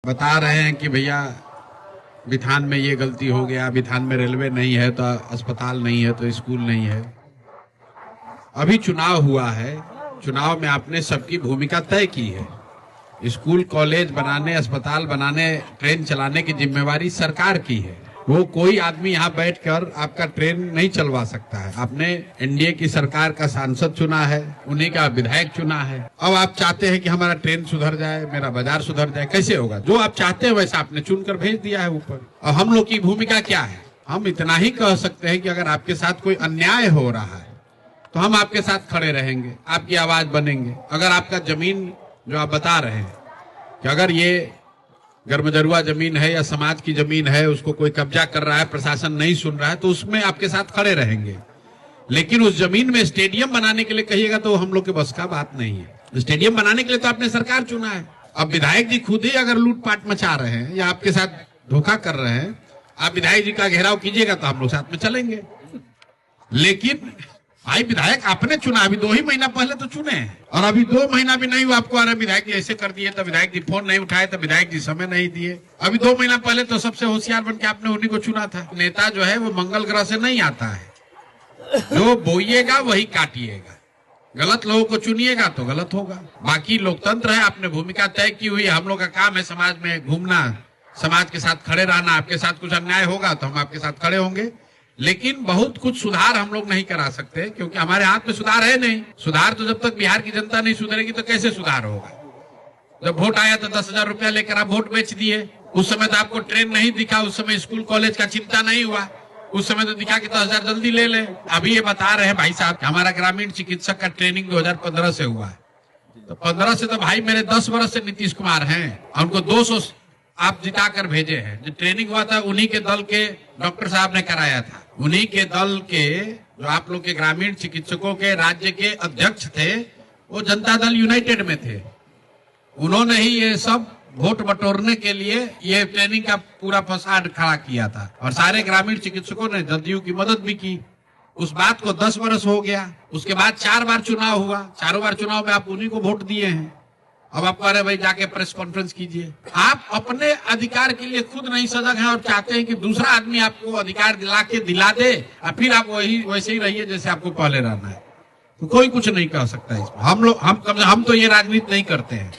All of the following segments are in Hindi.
बता रहे हैं कि भैया बिथान में ये गलती हो गया, बिथान में रेलवे नहीं है तो अस्पताल नहीं है तो स्कूल नहीं है। अभी चुनाव हुआ है, चुनाव में आपने सबकी भूमिका तय की है। स्कूल कॉलेज बनाने, अस्पताल बनाने, ट्रेन चलाने की जिम्मेवारी सरकार की है। वो कोई आदमी यहाँ बैठकर आपका ट्रेन नहीं चलवा सकता है। आपने एनडीए की सरकार का सांसद चुना है, उन्हीं का विधायक चुना है। अब आप चाहते हैं कि हमारा ट्रेन सुधर जाए, मेरा बाजार सुधर जाए, कैसे होगा? जो आप चाहते हैं वैसा आपने चुनकर भेज दिया है ऊपर। और हम लोग की भूमिका क्या है? हम इतना ही कह सकते हैं कि अगर आपके साथ कोई अन्याय हो रहा है तो हम आपके साथ खड़े रहेंगे, आपकी आवाज बनेंगे। अगर आपका जमीन जो आप बता रहे हैं कि अगर ये गर्मजरुआ जमीन है या समाज की जमीन है, उसको कोई कब्जा कर रहा है, प्रशासन नहीं सुन रहा है, तो उसमें आपके साथ खड़े रहेंगे। लेकिन उस जमीन में स्टेडियम बनाने के लिए कहिएगा तो हम लोग के बस का बात नहीं है। स्टेडियम बनाने के लिए तो आपने सरकार चुना है। अब विधायक जी खुद ही अगर लूटपाट मचा रहे हैं या आपके साथ धोखा कर रहे हैं, आप विधायक जी का घेराव कीजिएगा तो हम लोग साथ में चलेंगे। लेकिन भाई विधायक आपने चुना, अभी 2 ही महीना पहले तो चुने, और अभी 2 महीना भी नहीं हुआ आपको आ रहा विधायक जी ऐसे कर दिए, तो विधायक जी फोन नहीं उठाए, तो विधायक जी समय नहीं दिए। अभी 2 महीना पहले तो सबसे होशियार बन के आपने उन्हीं को चुना था। नेता जो है वो मंगल ग्रह से नहीं आता है, जो बोइएगा वही काटिएगा। गलत लोगों को चुनिएगा तो गलत होगा। बाकी लोकतंत्र है, आपने भूमिका तय की हुई है। हम लोग का काम है समाज में घूमना, समाज के साथ खड़े रहना। आपके साथ कुछ अन्याय होगा तो हम आपके साथ खड़े होंगे, लेकिन बहुत कुछ सुधार हम लोग नहीं करा सकते क्योंकि हमारे हाथ में सुधार है नहीं। सुधार तो जब तक बिहार की जनता नहीं सुधरेगी तो कैसे सुधार होगा? जब वोट आया तो 10,000 रुपया लेकर आप वोट बेच दिए। उस समय तो आपको ट्रेन नहीं दिखा, उस समय स्कूल कॉलेज का चिंता नहीं हुआ, उस समय तो दिखा कि 10,000 जल्दी ले ले। अभी ये बता रहे हैं भाई साहब हमारा ग्रामीण चिकित्सक का ट्रेनिंग 2015 से हुआ है, तो 15 से तो भाई मेरे 10 वर्ष से नीतीश कुमार हैं, उनको 200 आप जिता कर भेजे हैं। जो ट्रेनिंग हुआ था उन्हीं के दल के डॉक्टर साहब ने कराया था, उन्हीं के दल के जो आप लोग के ग्रामीण चिकित्सकों के राज्य के अध्यक्ष थे, वो जनता दल यूनाइटेड में थे। उन्होंने ही ये सब वोट बटोरने के लिए ये ट्रेनिंग का पूरा फसाद खड़ा किया था, और सारे ग्रामीण चिकित्सकों ने जदयू की मदद भी की। उस बात को 10 वर्ष हो गया। उसके बाद 4 बार चुनाव हुआ, चारों बार चुनाव में आप उन्हीं को वोट दिए हैं। अब आप कह रहे भाई जाके प्रेस कॉन्फ्रेंस कीजिए। आप अपने अधिकार के लिए खुद नहीं सजग हैं और चाहते हैं कि दूसरा आदमी आपको अधिकार दिला दे और फिर आप वैसे ही रहिए जैसे आपको पहले रहना है। तो कोई कुछ नहीं कह सकता इसमें। हम तो ये राजनीति नहीं करते हैं।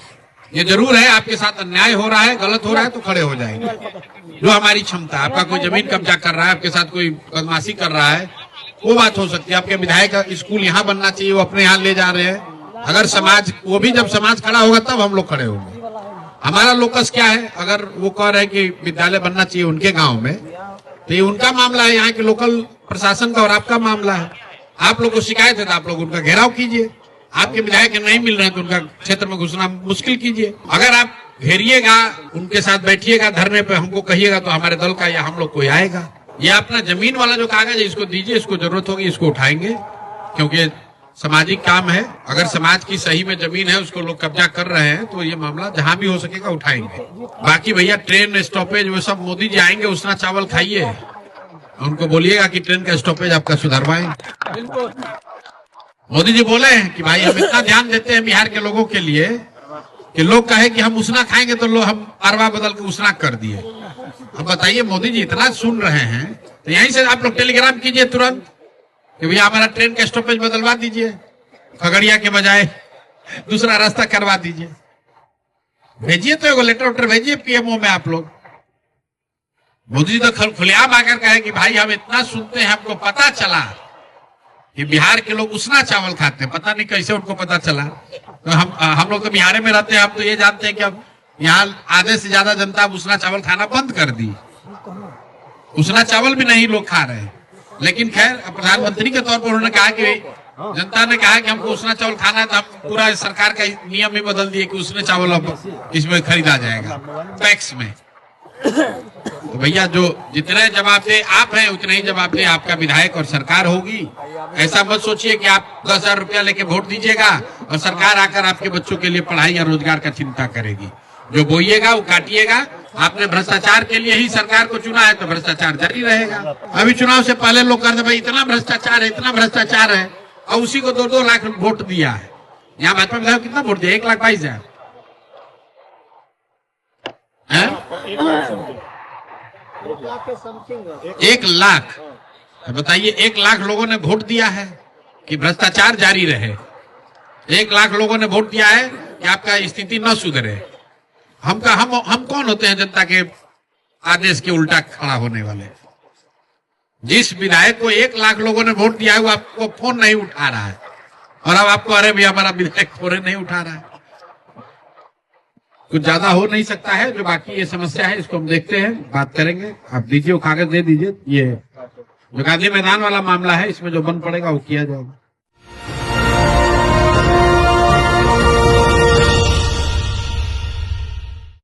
ये जरूर है आपके साथ अन्याय हो रहा है, गलत हो रहा है तो खड़े हो जाएंगे। जो हमारी क्षमता है, आपका कोई जमीन कब्जा कर रहा है, आपके साथ कोई बदमाशी कर रहा है, वो बात हो सकती है। आपके विधायक का स्कूल यहाँ बनना चाहिए, वो अपने यहाँ ले जा रहे हैं। अगर समाज, वो भी जब समाज खड़ा होगा तब हम लोग खड़े होंगे। हमारा लोकस क्या है? अगर वो कह रहे हैं कि विद्यालय बनना चाहिए उनके गांव में, तो ये उनका मामला है, यहाँ के लोकल प्रशासन का, और आपका मामला है। आप लोग को शिकायत है तो आप लोग उनका घेराव कीजिए। आपके विधायक नहीं मिल रहे हैं तो उनका क्षेत्र में घुसना मुश्किल कीजिए। अगर आप घेरिएगा, उनके साथ बैठिएगा धरने पे, हमको कहिएगा तो हमारे दल का या हम लोग कोई आएगा। ये अपना जमीन वाला जो कागज है इसको दीजिए, इसको जरूरत होगी इसको उठाएंगे, क्योंकि सामाजिक काम है। अगर समाज की सही में जमीन है, उसको लोग कब्जा कर रहे हैं, तो ये मामला जहां भी हो सकेगा उठाएंगे। बाकी भैया ट्रेन स्टॉपेज वो सब मोदी जी आएंगे, उसना चावल खाइए, उनको बोलिएगा कि ट्रेन का स्टॉपेज आपका सुधरवाएं। मोदी जी बोले हैं कि भाई हम इतना ध्यान देते हैं बिहार के लोगों के लिए कि लोग कहे कि हम उसना खाएंगे तो लोग हम अरवा बदल के उसना कर दिए। अब बताइए मोदी जी इतना सुन रहे हैं तो यहीं से आप लोग टेलीग्राम कीजिए तुरंत कि भैया हमारा ट्रेन का स्टॉपेज बदलवा दीजिए, खगड़िया के बजाय दूसरा रास्ता करवा दीजिए। भेजिए तो एगो लेटर भेजिए पीएमओ में आप लोग। मोदी जी तो खुलेआम आकर कहे कि भाई हम इतना सुनते हैं, हमको पता चला कि बिहार के लोग उसना चावल खाते हैं। पता नहीं कैसे उनको पता चला। तो हम लोग तो बिहार में रहते हैं, हम तो ये जानते हैं कि अब यहाँ आधे से ज्यादा जनता उसना चावल खाना बंद कर दी। उसना चावल भी नहीं लोग खा रहे हैं। लेकिन खैर प्रधानमंत्री के तौर पर उन्होंने कहा कि जनता ने कहा कि हमको उसना चावल खाना है, तो हम पूरा सरकार का नियम ही बदल दिए कि उसने चावल अब इसमें खरीदा जाएगा टैक्स में। तो भैया जो जितने जवाबदेह आप हैं उतने ही जवाबदेह आपका विधायक और सरकार होगी। ऐसा मत सोचिए कि आप 10,000 रुपया लेके वोट दीजिएगा और सरकार आकर आपके बच्चों के लिए पढ़ाई या रोजगार का चिंता करेगी। जो बोइएगा वो काटिएगा। आपने भ्रष्टाचार के लिए ही सरकार को चुना है तो भ्रष्टाचार जारी रहेगा। अभी चुनाव से पहले लोग कहते भाई इतना भ्रष्टाचार है, इतना भ्रष्टाचार है, और उसी को 2-2 लाख वोट दिया है। यहाँ भाजपा विधायक कितना वोट दिया? 1,22,000। 1 लाख, बताइए 1 लाख लोगों ने वोट दिया है कि भ्रष्टाचार जारी रहे। 1 लाख लोगों ने वोट दिया है कि आपका स्थिति न सुधरे। हम कौन होते हैं जनता के आदेश के उल्टा खड़ा होने वाले? जिस विधायक को 1 लाख लोगों ने वोट दिया है वो आपको फोन नहीं उठा रहा है, और अब आपको अरे भैया हमारा विधायक फोन नहीं उठा रहा है। कुछ ज्यादा हो नहीं सकता है। जो बाकी ये समस्या है इसको हम देखते हैं, बात करेंगे। आप दीजिए, वो कागज दे दीजिए। ये जो गांधी मैदान वाला मामला है इसमें जो बन पड़ेगा वो किया जाएगा।